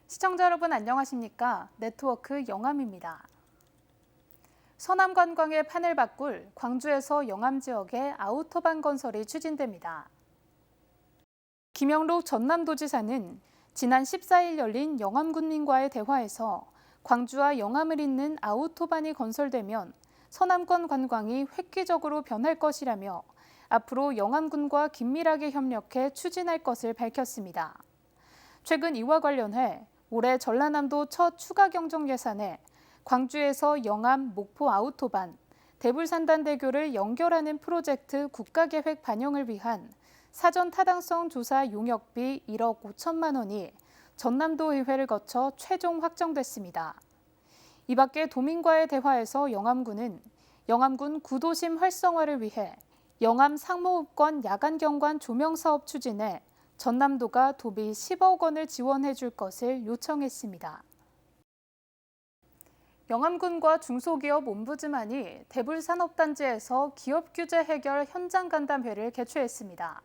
시청자 여러분 안녕하십니까? 네트워크 영암입니다. 서남 관광의 판을 바꿀 광주에서 영암 지역에 아우터반 건설이 추진됩니다. 김영록 전남도지사는 지난 14일 열린 영암군민과의 대화에서 광주와 영암을 잇는 아우토반이 건설되면 서남권 관광이 획기적으로 변할 것이라며 앞으로 영암군과 긴밀하게 협력해 추진할 것을 밝혔습니다. 최근 이와 관련해 올해 전라남도 첫 추가 경정 예산에 광주에서 영암, 목포 아우토반, 대불산단대교를 연결하는 프로젝트 국가계획 반영을 위한 사전 타당성 조사 용역비 1억 5천만 원이 전남도의회를 거쳐 최종 확정됐습니다. 이 밖에 도민과의 대화에서 영암군은 영암군 구도심 활성화를 위해 영암 상무읍권 야간경관 조명 사업 추진에 전남도가 도비 10억 원을 지원해 줄 것을 요청했습니다. 영암군과 중소기업 옴부즈만이 대불산업단지에서 기업규제 해결 현장 간담회를 개최했습니다.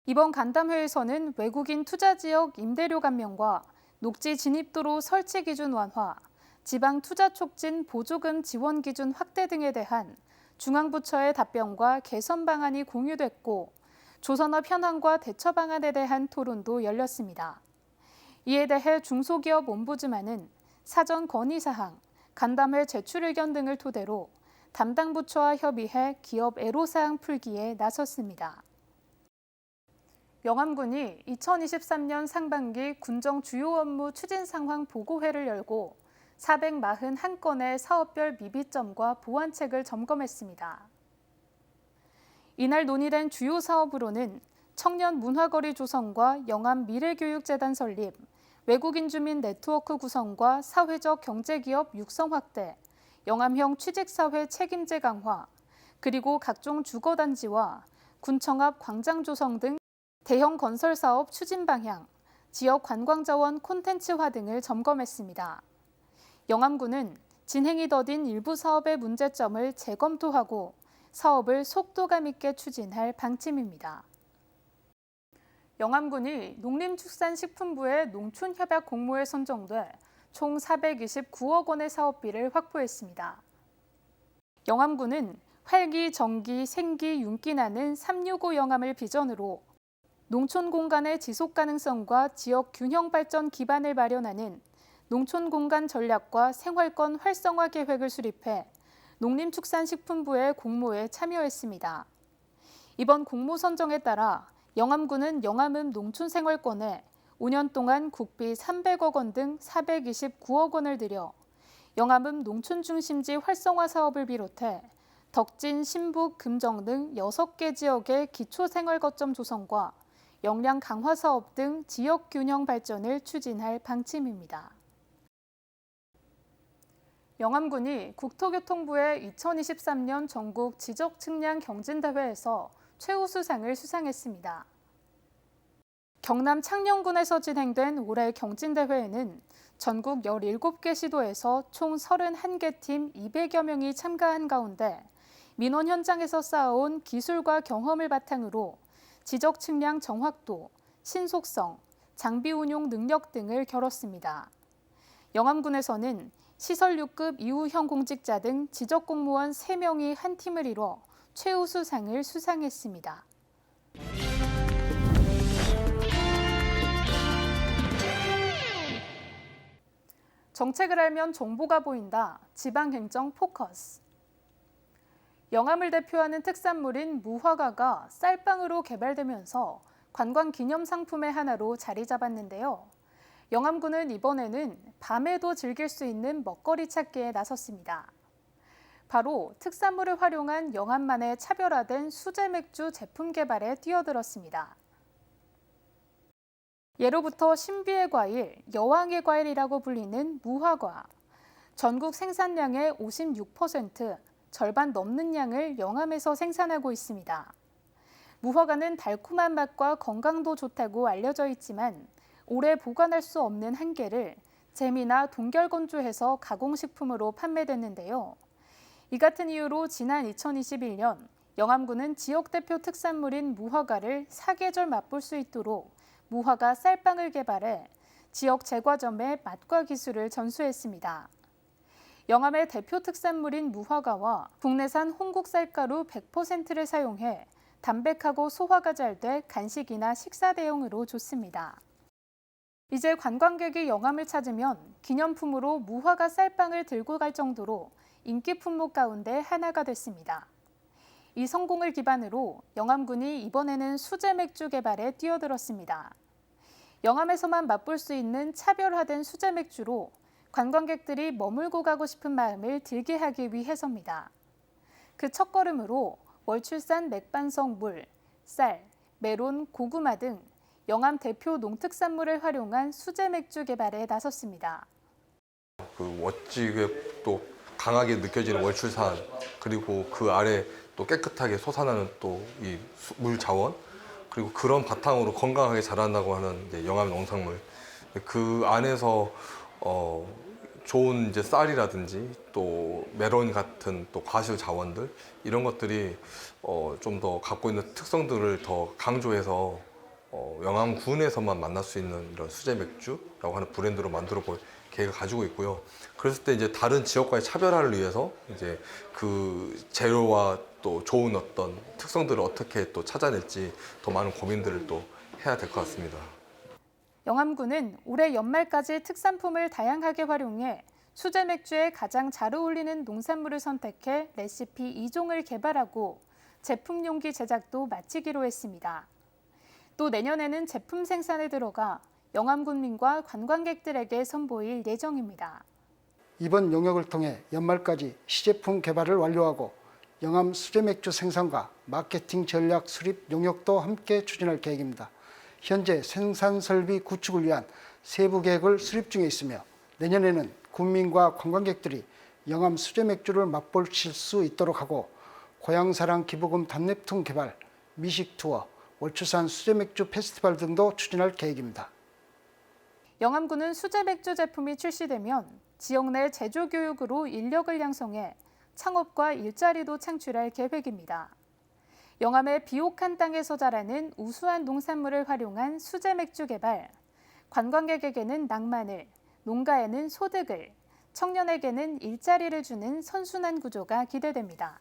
이번 간담회에서는 외국인 투자지역 임대료 감면과 녹지 진입도로 설치 기준 완화, 지방 투자 촉진 보조금 지원 기준 확대 등에 대한 중앙부처의 답변과 개선 방안이 공유됐고 조선업 현황과 대처 방안에 대한 토론도 열렸습니다. 이에 대해 중소기업 옴부즈만은 사전 건의사항, 간담회 제출 의견 등을 토대로 담당 부처와 협의해 기업 애로사항 풀기에 나섰습니다. 영암군이 2023년 상반기 군정 주요 업무 추진 상황 보고회를 열고 441건의 사업별 미비점과 보완책을 점검했습니다. 이날 논의된 주요 사업으로는 청년 문화거리 조성과 영암 미래교육재단 설립, 외국인 주민 네트워크 구성과 사회적 경제기업 육성 확대, 영암형 취직사회 책임제 강화, 그리고 각종 주거단지와 군청 앞 광장 조성 등 대형 건설 사업 추진 방향, 지역 관광자원 콘텐츠화 등을 점검했습니다. 영암군은 진행이 더딘 일부 사업의 문제점을 재검토하고 사업을 속도감 있게 추진할 방침입니다. 영암군이 농림축산식품부의 농촌협약 공모에 선정돼 총 429억 원의 사업비를 확보했습니다. 영암군은 활기, 정기, 생기, 윤기 나는 365 영암을 비전으로 농촌 공간의 지속 가능성과 지역 균형 발전 기반을 마련하는 농촌 공간 전략과 생활권 활성화 계획을 수립해 농림축산식품부의 공모에 참여했습니다. 이번 공모 선정에 따라 영암군은 영암읍 농촌생활권에 5년 동안 국비 300억 원 등 429억 원을 들여 영암읍 농촌중심지 활성화 사업을 비롯해 덕진, 신북, 금정 등 6개 지역의 기초생활거점 조성과 역량 강화 사업 등 지역 균형 발전을 추진할 방침입니다. 영암군이 국토교통부의 2023년 전국 지적측량 경진대회에서 최우수상을 수상했습니다. 경남 창녕군에서 진행된 올해 경진대회에는 전국 17개 시도에서 총 31개 팀 200여 명이 참가한 가운데 민원 현장에서 쌓아온 기술과 경험을 바탕으로 지적 측량 정확도, 신속성, 장비 운용 능력 등을 겨뤘습니다. 영암군에서는 시설 6급 이후형 공직자 등 지적 공무원 3명이 한 팀을 이뤄 최우수상을 수상했습니다. 정책을 알면 정보가 보인다. 지방행정 포커스. 영암을 대표하는 특산물인 무화과가 쌀빵으로 개발되면서 관광기념상품의 하나로 자리 잡았는데요. 영암군은 이번에는 밤에도 즐길 수 있는 먹거리 찾기에 나섰습니다. 바로 특산물을 활용한 영암만의 차별화된 수제 맥주 제품 개발에 뛰어들었습니다. 예로부터 신비의 과일, 여왕의 과일이라고 불리는 무화과. 전국 생산량의 56%, 절반 넘는 양을 영암에서 생산하고 있습니다. 무화과는 달콤한 맛과 건강도 좋다고 알려져 있지만 오래 보관할 수 없는 한계를 재미나 동결건조해서 가공식품으로 판매됐는데요. 이 같은 이유로 지난 2021년 영암군은 지역 대표 특산물인 무화과를 사계절 맛볼 수 있도록 무화과 쌀빵을 개발해 지역 제과점에 맛과 기술을 전수했습니다. 영암의 대표 특산물인 무화과와 국내산 홍국 쌀가루 100%를 사용해 담백하고 소화가 잘 돼 간식이나 식사 대용으로 좋습니다. 이제 관광객이 영암을 찾으면 기념품으로 무화과 쌀빵을 들고 갈 정도로 인기 품목 가운데 하나가 됐습니다. 이 성공을 기반으로 영암군이 이번에는 수제 맥주 개발에 뛰어들었습니다. 영암에서만 맛볼 수 있는 차별화된 수제 맥주로 관광객들이 머물고 가고 싶은 마음을 들게 하기 위해서입니다. 그 첫걸음으로 월출산 맥반석 물, 쌀, 메론, 고구마 등 영암 대표 농특산물을 활용한 수제 맥주 개발에 나섰습니다. 멋지게 또 강하게 느껴지는 월출산, 그리고 그 아래 또 깨끗하게 솟아나는 또 이 물 자원, 그리고 그런 바탕으로 건강하게 자란다고 하는 이제 영암 농산물. 그 안에서 좋은 이제 쌀이라든지 또 메론 같은 또 과실 자원들, 이런 것들이 좀 더 갖고 있는 특성들을 더 강조해서 영암군에서만 만날 수 있는 이런 수제 맥주라고 하는 브랜드로 만들어 볼 계획을 가지고 있고요. 그랬을 때 이제 다른 지역과의 차별화를 위해서 이제 그 재료와 또 좋은 어떤 특성들을 어떻게 또 찾아낼지 더 많은 고민들을 또 해야 될 것 같습니다. 영암군은 올해 연말까지 특산품을 다양하게 활용해 수제 맥주에 가장 잘 어울리는 농산물을 선택해 레시피 2종을 개발하고 제품 용기 제작도 마치기로 했습니다. 또 내년에는 제품 생산에 들어가 영암군민과 관광객들에게 선보일 예정입니다. 이번 용역을 통해 연말까지 시제품 개발을 완료하고 영암 수제 맥주 생산과 마케팅 전략 수립 용역도 함께 추진할 계획입니다. 현재 생산 설비 구축을 위한 세부 계획을 수립 중에 있으며 내년에는 군민과 관광객들이 영암 수제 맥주를 맛보실 수 있도록 하고 고향사랑 기부금 답례통 개발, 미식 투어, 월출산 수제 맥주 페스티벌 등도 추진할 계획입니다. 영암군은 수제 맥주 제품이 출시되면 지역 내 제조 교육으로 인력을 양성해 창업과 일자리도 창출할 계획입니다. 영암의 비옥한 땅에서 자라는 우수한 농산물을 활용한 수제 맥주 개발, 관광객에게는 낭만을, 농가에는 소득을, 청년에게는 일자리를 주는 선순환 구조가 기대됩니다.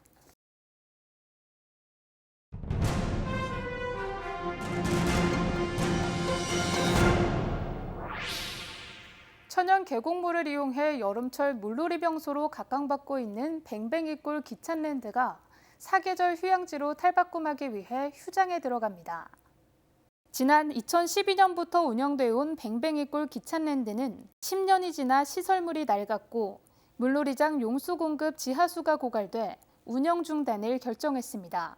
천연 계곡물을 이용해 여름철 물놀이 명소로 각광받고 있는 뱅뱅이골 기찬랜드가 사계절 휴양지로 탈바꿈하기 위해 휴장에 들어갑니다. 지난 2012년부터 운영돼 온 뱅뱅이골 기찬랜드는 10년이 지나 시설물이 낡았고 물놀이장 용수 공급 지하수가 고갈돼 운영 중단을 결정했습니다.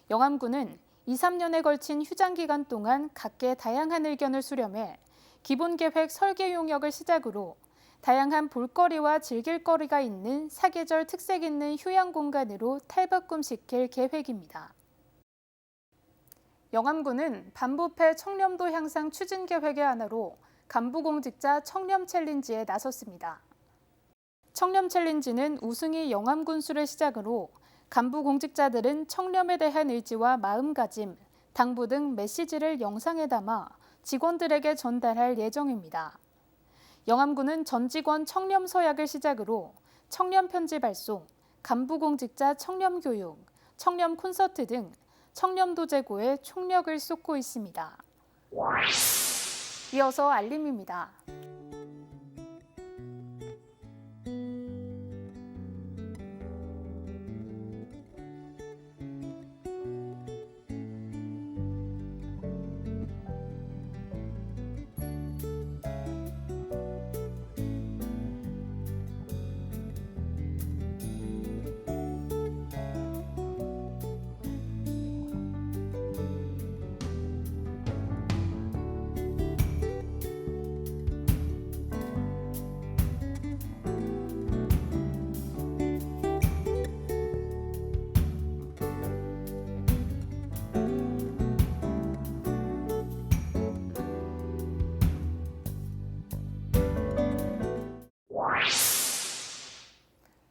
영암군은 2, 3년에 걸친 휴장 기간 동안 각계 다양한 의견을 수렴해 기본계획 설계 용역을 시작으로 다양한 볼거리와 즐길거리가 있는 사계절 특색 있는 휴양 공간으로 탈바꿈시킬 계획입니다. 영암군은 반부패 청렴도 향상 추진 계획의 하나로 간부공직자 청렴 챌린지에 나섰습니다. 청렴 챌린지는 우승이 영암군수를 시작으로 간부공직자들은 청렴에 대한 의지와 마음가짐, 당부 등 메시지를 영상에 담아 직원들에게 전달할 예정입니다. 영암군은 전 직원 청렴 서약을 시작으로 청렴 편지 발송, 간부공직자 청렴 교육, 청렴 콘서트 등 청렴도 제고에 총력을 쏟고 있습니다. 이어서 알림입니다.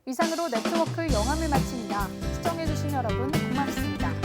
이상으로 네트워크 영암을 마칩니다. 시청해주신 여러분 고맙습니다.